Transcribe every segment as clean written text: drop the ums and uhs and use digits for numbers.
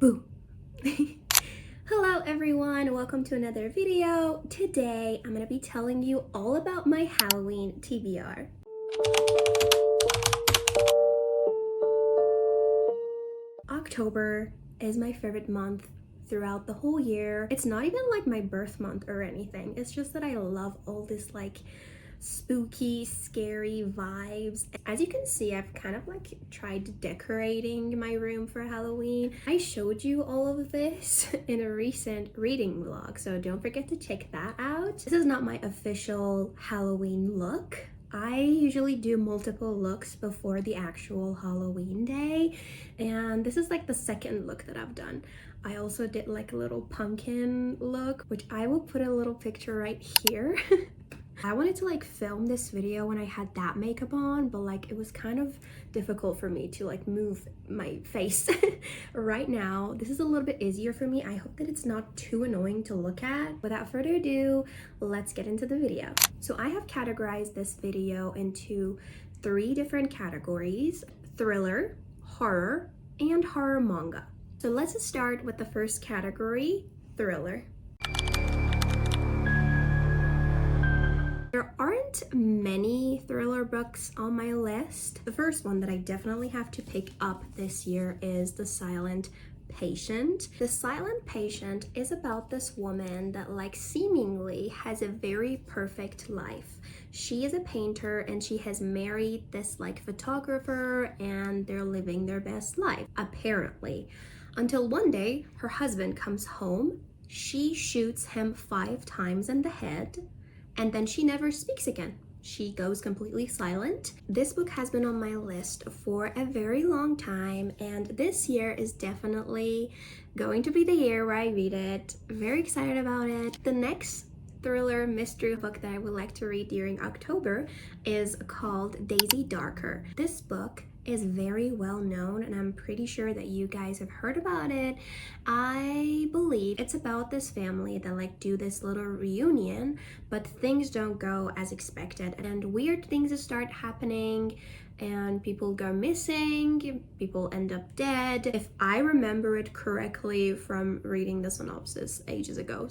Boo! Hello everyone, welcome to another video. Today I'm going to be telling you all about my Halloween TBR. October is my favorite month throughout the whole year. It's not even like my birth month or anything. It's just that I love all this like spooky, scary vibes. As you can see, I've kind of like tried decorating my room for Halloween. I showed you all of this in a recent reading vlog, so don't forget to check that out. This is not my official Halloween look. I usually do multiple looks before the actual Halloween day, and this is like the second look that I've done. I also did like a little pumpkin look, which I will put a little picture right here. I wanted to like film this video when I had that makeup on, but like it was kind of difficult for me to like move my face right now. This is a little bit easier for me. I hope that it's not too annoying to look at. Without further ado, let's get into the video. So I have categorized this video into 3 different categories: thriller, horror, and horror manga. So let's start with the first category, thriller. There aren't many thriller books on my list. The first one that I definitely have to pick up this year is The Silent Patient. The Silent Patient is about this woman that like seemingly has a very perfect life. She is a painter and she has married this like photographer and they're living their best life, apparently. Until one day her husband comes home, she shoots him 5 times in the head, and then she never speaks again. She goes completely silent. This book has been on my list for a very long time, and this year is definitely going to be the year where I read it. Very excited about it. The next thriller mystery book that I would like to read during October is called Daisy Darker. This book is very well known and I'm pretty sure that you guys have heard about it. I believe it's about this family that like do this little reunion, but things don't go as expected and weird things start happening and people go missing, people end up dead, if I remember it correctly from reading the synopsis ages ago.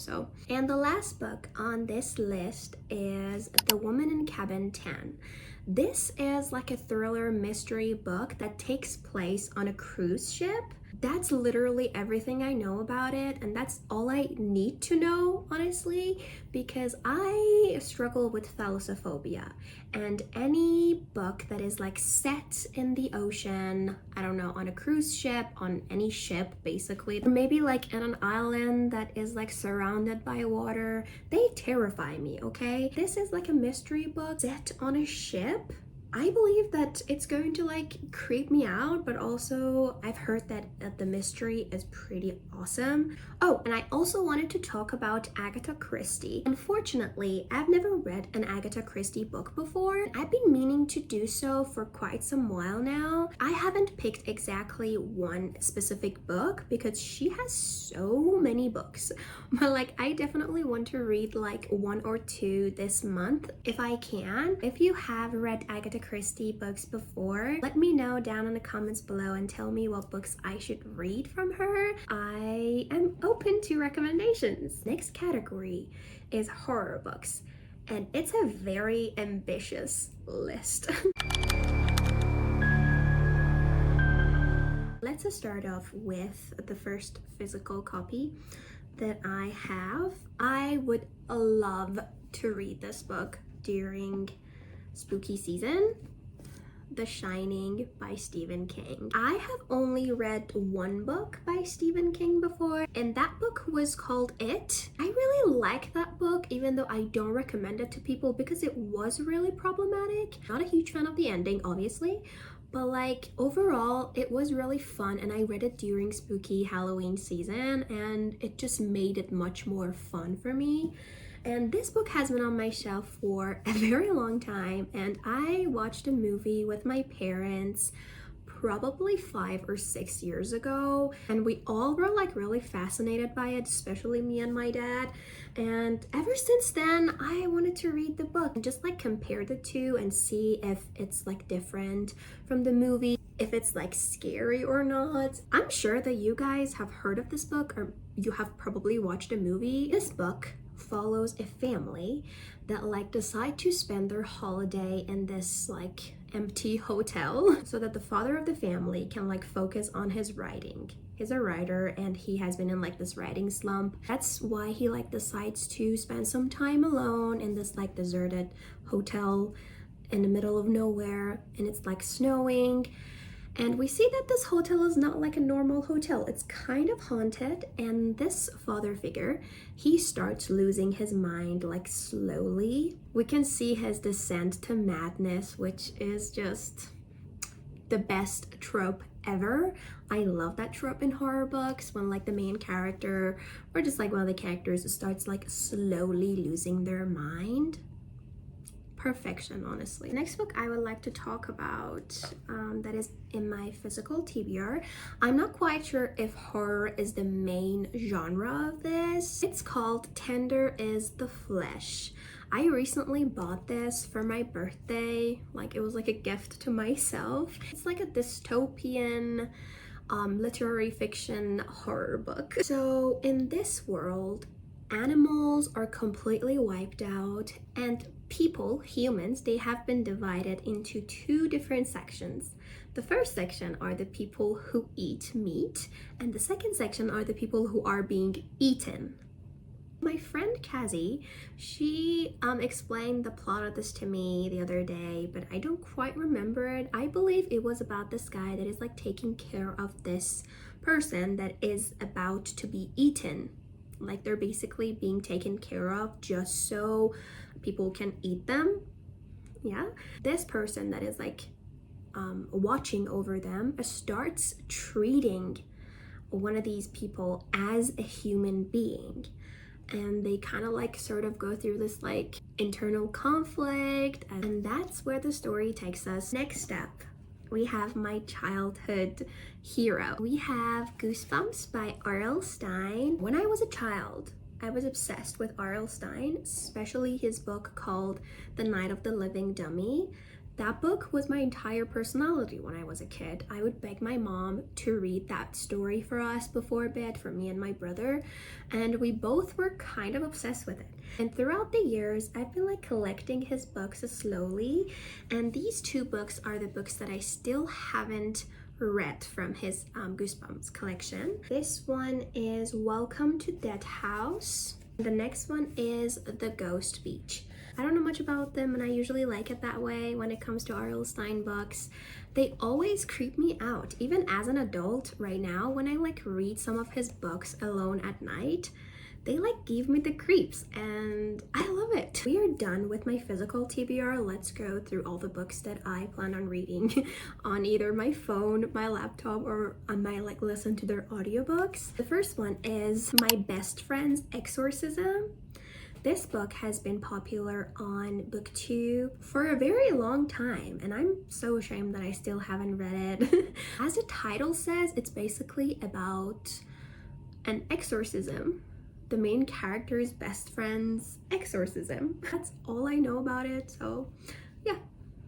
And the last book on this list is The Woman in Cabin 10. This is like a thriller mystery book that takes place on a cruise ship. That's literally everything I know about it, and that's all I need to know, honestly, because I struggle with thalassophobia, and any book that is like set in the ocean, I don't know, on a cruise ship, on any ship basically, or maybe like in an island that is like surrounded by water, they terrify me, okay? This is like a mystery book set on a ship. I believe that it's going to like creep me out, but also I've heard that the mystery is pretty awesome. Oh, and I also wanted to talk about Agatha Christie. Unfortunately, I've never read an Agatha Christie book before. I've been meaning to do so for quite some while now. I haven't picked exactly one specific book because she has so many books, but like I definitely want to read like 1 or 2 this month if I can. If you have read Agatha Christie books before, let me know down in the comments below and tell me what books I should read from her. I am open to recommendations. Next category is horror books, and it's a very ambitious list. Let's start off with the first physical copy that I have. I would love to read this book during spooky season. The Shining by Stephen King. I have only read 1 book by Stephen King before, and that book was called It. I really like that book, even though I don't recommend it to people because it was really problematic. Not a huge fan of the ending, obviously, but like overall it was really fun, and I read it during spooky Halloween season and it just made it much more fun for me. And this book has been on my shelf for a very long time, and I watched a movie with my parents probably 5 or 6 years ago, and we all were like really fascinated by it, especially me and my dad. And ever since then, I wanted to read the book and just like compare the two and see if it's like different from the movie, if it's like scary or not. I'm sure that you guys have heard of this book, or you have probably watched a movie. This book follows a family that like decide to spend their holiday in this like empty hotel so that the father of the family can like focus on his writing. He's a writer and he has been in like this writing slump. That's why he like decides to spend some time alone in this like deserted hotel in the middle of nowhere, and it's like snowing. And we see that this hotel is not like a normal hotel. It's kind of haunted, and this father figure, he starts losing his mind like slowly. We can see his descent to madness, which is just the best trope ever. I love that trope in horror books when like the main character or just like one of the characters starts like slowly losing their mind. Perfection, honestly. The next book I would like to talk about that is in my physical TBR. I'm not quite sure if horror is the main genre of this. It's called Tender is the Flesh. I recently bought this for my birthday. Like it was like a gift to myself. It's like a dystopian literary fiction horror book. So in this world, animals are completely wiped out, and people, humans, they have been divided into two different sections. The first section are the people who eat meat, and the second section are the people who are being eaten. My friend Kazi, she explained the plot of this to me the other day, but I don't quite remember it. I believe it was about this guy that is like taking care of this person that is about to be eaten. Like they're basically being taken care of just so people can eat them. Yeah, this person that is like watching over them starts treating one of these people as a human being, and they kind of like sort of go through this like internal conflict, and that's where the story takes us. Next up, we have my childhood hero. We have Goosebumps by R.L. Stine. When I was a child, I was obsessed with R.L. Stine, especially his book called The Night of the Living Dummy. That book was my entire personality when I was a kid. I would beg my mom to read that story for us before bed, for me and my brother, and we both were kind of obsessed with it. And throughout the years, I've been like collecting his books slowly, and these two books are the books that I still haven't read from his Goosebumps collection. This one is Welcome to Dead House. The next one is The Ghost Beach. I don't know much about them, and I usually like it that way when it comes to R.L. Stine books. They always creep me out, even as an adult right now. When I like read some of his books alone at night, they like give me the creeps, and I love it. We are done with my physical TBR. Let's go through all the books that I plan on reading on either my phone, my laptop, or I might like listen to their audiobooks. The first one is My Best Friend's Exorcism. This book has been popular on BookTube for a very long time, and I'm so ashamed that I still haven't read it. As the title says, it's basically about an exorcism. The main character's best friend's exorcism. That's all I know about it, so yeah.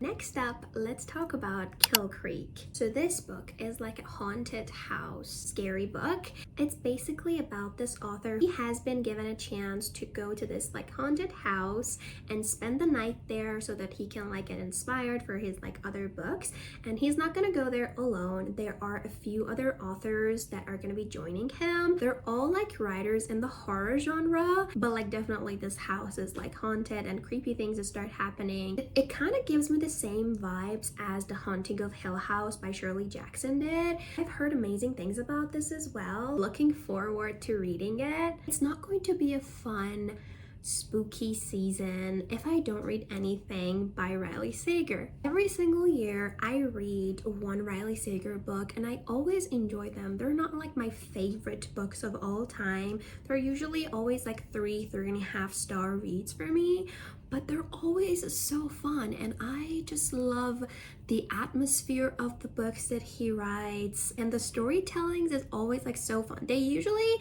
Next up, let's talk about Kill Creek. So this book is like a haunted house scary book. It's basically about this author. He has been given a chance to go to this like haunted house and spend the night there so that he can like get inspired for his like other books. And he's not gonna go there alone. There are a few other authors that are gonna be joining him. They're all like writers in the horror genre, but like definitely this house is like haunted and creepy things start happening. It kind of gives me the same vibes as The Haunting of Hill House by Shirley Jackson did. I've heard amazing things about this as well. Looking forward to reading it. It's not going to be a fun, spooky season if I don't read anything by Riley Sager. Every single year I read one Riley Sager book, and I always enjoy them. They're not like my favorite books of all time. They're usually always like 3.5 star reads for me, but they're always so fun, and I just love the atmosphere of the books that he writes, and the storytellings is always like so fun. They usually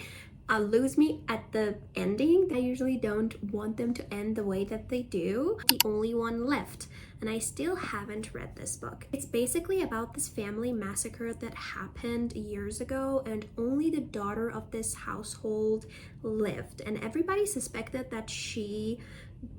lose me at the ending. I usually don't want them to end the way that they do. The only one left, and I still haven't read this book. It's basically about this family massacre that happened years ago, and only the daughter of this household lived, and everybody suspected that she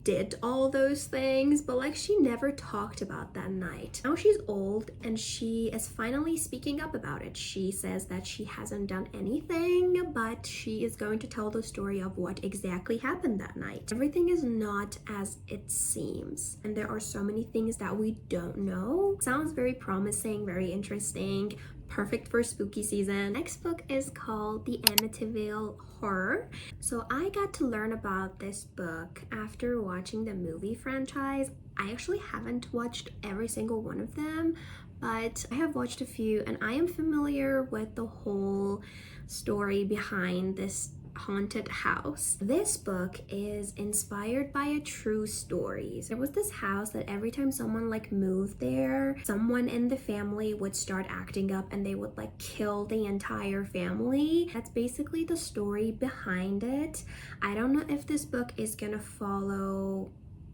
did all those things, but like she never talked about that night. Now she's old and she is finally speaking up about it. She says that she hasn't done anything, but she is going to tell the story of what exactly happened that night. Everything is not as it seems, and there are so many things that we don't know. Sounds very promising, very interesting, perfect for spooky season. Next book is called The Amityville Horror. So I got to learn about this book after watching the movie franchise. I actually haven't watched every single one of them, but I have watched a few, and I am familiar with the whole story behind this haunted house. This book is inspired by a true story. There was this house that every time someone like moved there, someone in the family would start acting up and they would like kill the entire family. That's basically the story behind it. I don't know if this book is gonna follow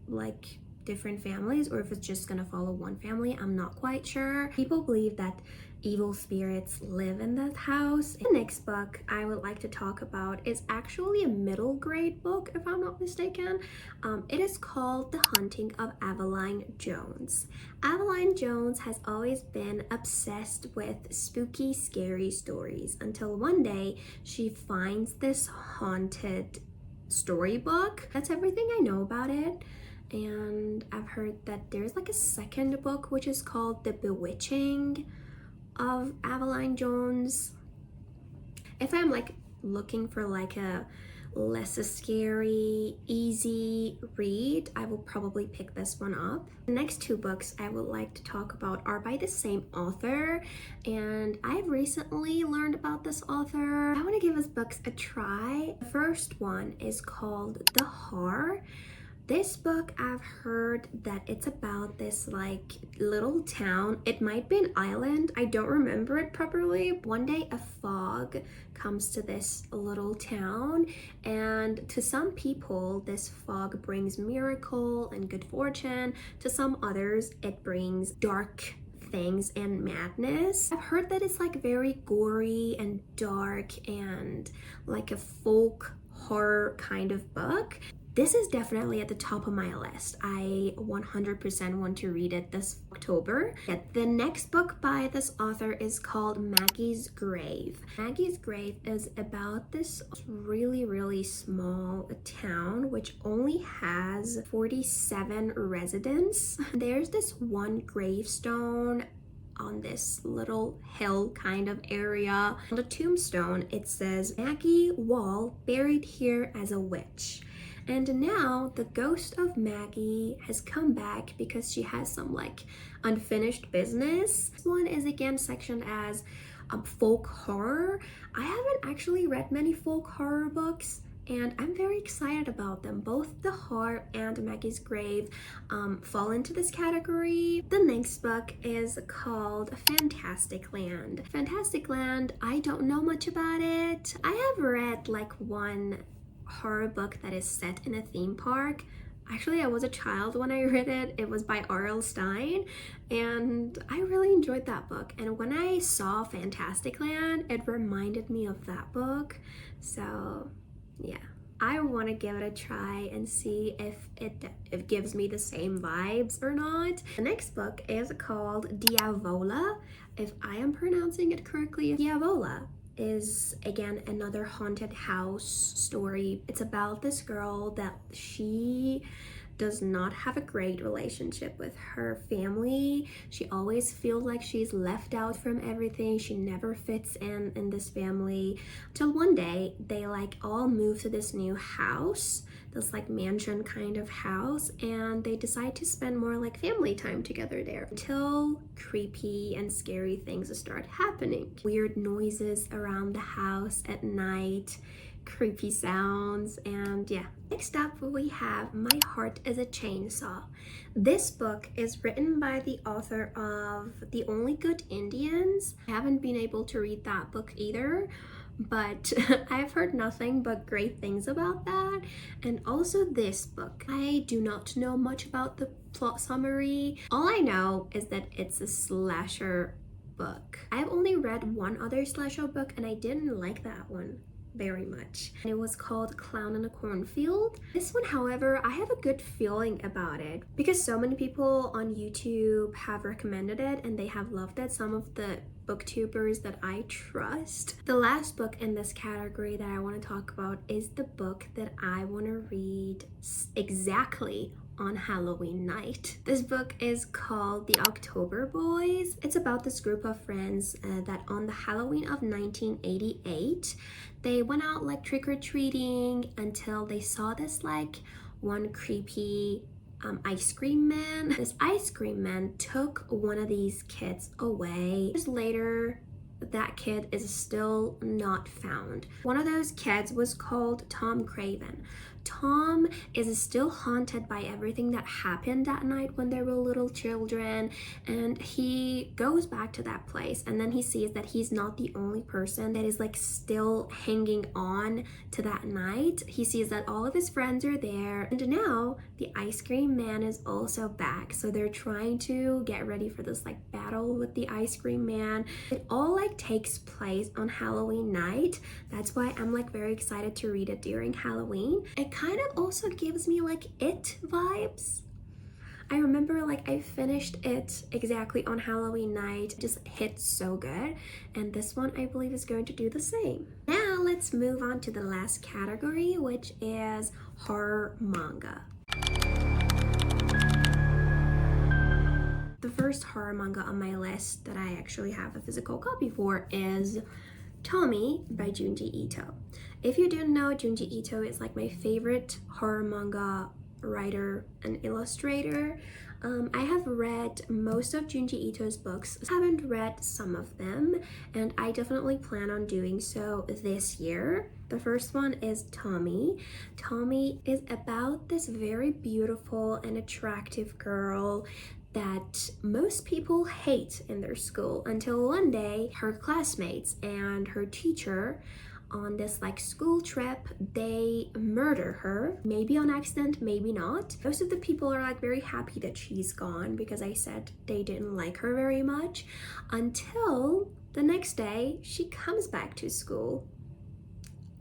like different families or if it's just gonna follow one family. I'm not quite sure. People believe that evil spirits live in that house. The next book I would like to talk about is actually a middle grade book, if I'm not mistaken. It is called The Haunting of Aveline Jones. Aveline Jones has always been obsessed with spooky, scary stories until one day she finds this haunted storybook. That's everything I know about it. And I've heard that there's like a second book which is called The Bewitching of Aveline Jones. If I'm like looking for like a less scary, easy read, I will probably pick this one up. The next two books I would like to talk about are by the same author, and I've recently learned about this author. I want to give his books a try. The first one is called The Horror. This book, I've heard that it's about this like little town. It might be an island. I don't remember it properly. One day a fog comes to this little town, and to some people this fog brings miracle and good fortune. To some others it brings dark things and madness. I've heard that it's like very gory and dark and like a folk horror kind of book. This is definitely at the top of my list. I 100% want to read it this October. The next book by this author is called Maggie's Grave. Maggie's Grave is about this really small town which only has 47 residents. There's this one gravestone on this little hill kind of area. On the tombstone it says, "Maggie Wall buried here as a witch." And now the ghost of Maggie has come back because she has some like unfinished business. This one is again sectioned as folk horror. I haven't actually read many folk horror books, and I'm very excited about them. Both The Horror and Maggie's Grave fall into this category. The next book is called Fantastic Land. Fantastic Land, I don't know much about it. I have read like one horror book that is set in a theme park. Actually, I was a child when I read it. It was by R.L. Stine, and I really enjoyed that book. And when I saw Fantastic Land, it reminded me of that book. So yeah, I want to give it a try and see if it gives me the same vibes or not. The next book is called Diavola. If I am pronouncing it correctly, Diavola is again another haunted house story. It's about this girl that she does not have a great relationship with her family. She always feels like she's left out from everything. She never fits in this family. Till one day they like all move to this new house, this like mansion kind of house, and they decide to spend more like family time together there until creepy and scary things start happening. Weird noises around the house at night, creepy sounds, and yeah. Next up we have My Heart is a Chainsaw. This book is written by the author of The Only Good Indians. I haven't been able to read that book either, but I've heard nothing but great things about that. And also this book, I do not know much about the plot summary. All I know is that it's a slasher book. I've only read one other slasher book and I didn't like that one very much. It was called Clown in a Cornfield. This one, however, I have a good feeling about it because so many people on YouTube have recommended it and they have loved it. Some of the booktubers that I trust. The last book in this category that I want to talk about is the book that I want to read exactly on Halloween night. This book is called The October Boys. It's about this group of friends that on the Halloween of 1988, they went out like trick-or-treating until they saw this like one creepy ice cream man. This ice cream man took one of these kids away. Years later, that kid is still not found. One of those kids was called Tom Craven. Tom is still haunted by everything that happened that night when they were little children, and he goes back to that place, and then he sees that he's not the only person that is like still hanging on to that night. He sees that all of his friends are there, and now the ice cream man is also back, so they're trying to get ready for this like battle with the ice cream man. It all like takes place on Halloween night. That's why I'm like very excited to read it during Halloween. It kind of also gives me like It vibes. I remember like I finished it exactly on Halloween night. It just hit so good, and this one I believe is going to do the same. Now let's move on to the last category, which is horror manga. The first horror manga on my list that I actually have a physical copy for is Tommy by Junji Ito. If you didn't know, Junji Ito is like my favorite horror manga writer and illustrator. I have read most of Junji Ito's books. I haven't read some of them, and I definitely plan on doing so this year. The first one is Tommy. Tommy is about this very beautiful and attractive girl that most people hate in their school until one day her classmates and her teacher on this like school trip, they murder her, maybe on accident, maybe not. Most of the people are like very happy that she's gone because I said they didn't like her very much, until the next day she comes back to school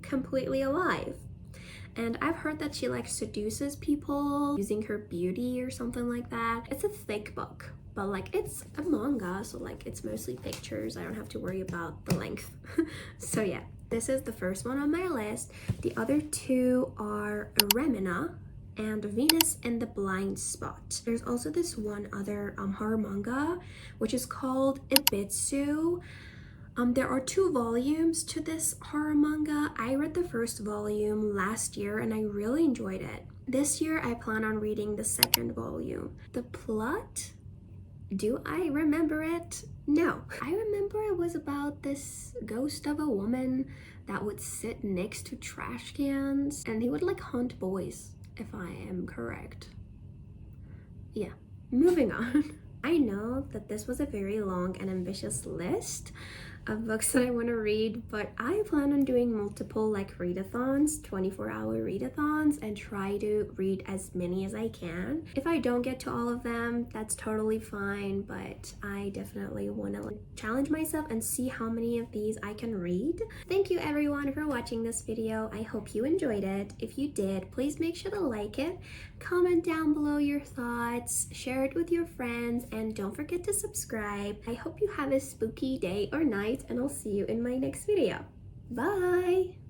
completely alive. And I've heard that she like seduces people using her beauty or something like that. It's a thick book, but like it's a manga, so like it's mostly pictures. I don't have to worry about the length. So yeah, this is the first one on my list. The other two are Remina and Venus in the Blind Spot. There's also this one other horror manga, which is called Ibitsu. There are 2 volumes to this horror manga. I read the first volume last year and I really enjoyed it. This year I plan on reading the second volume. The plot? Do I remember it? No. I remember it was about this ghost of a woman that would sit next to trash cans and he would like hunt boys, if I am correct. Yeah, moving on. I know that this was a very long and ambitious list of books that I want to read, but I plan on doing multiple like readathons, 24-hour readathons, and try to read as many as I can. If I don't get to all of them, that's totally fine, but I definitely want to challenge myself and see how many of these I can read. Thank you everyone for watching this video. I hope you enjoyed it. If you did, please make sure to like it, comment down below your thoughts, share it with your friends, and don't forget to subscribe. I hope you have a spooky day or night, and I'll see you in my next video. Bye!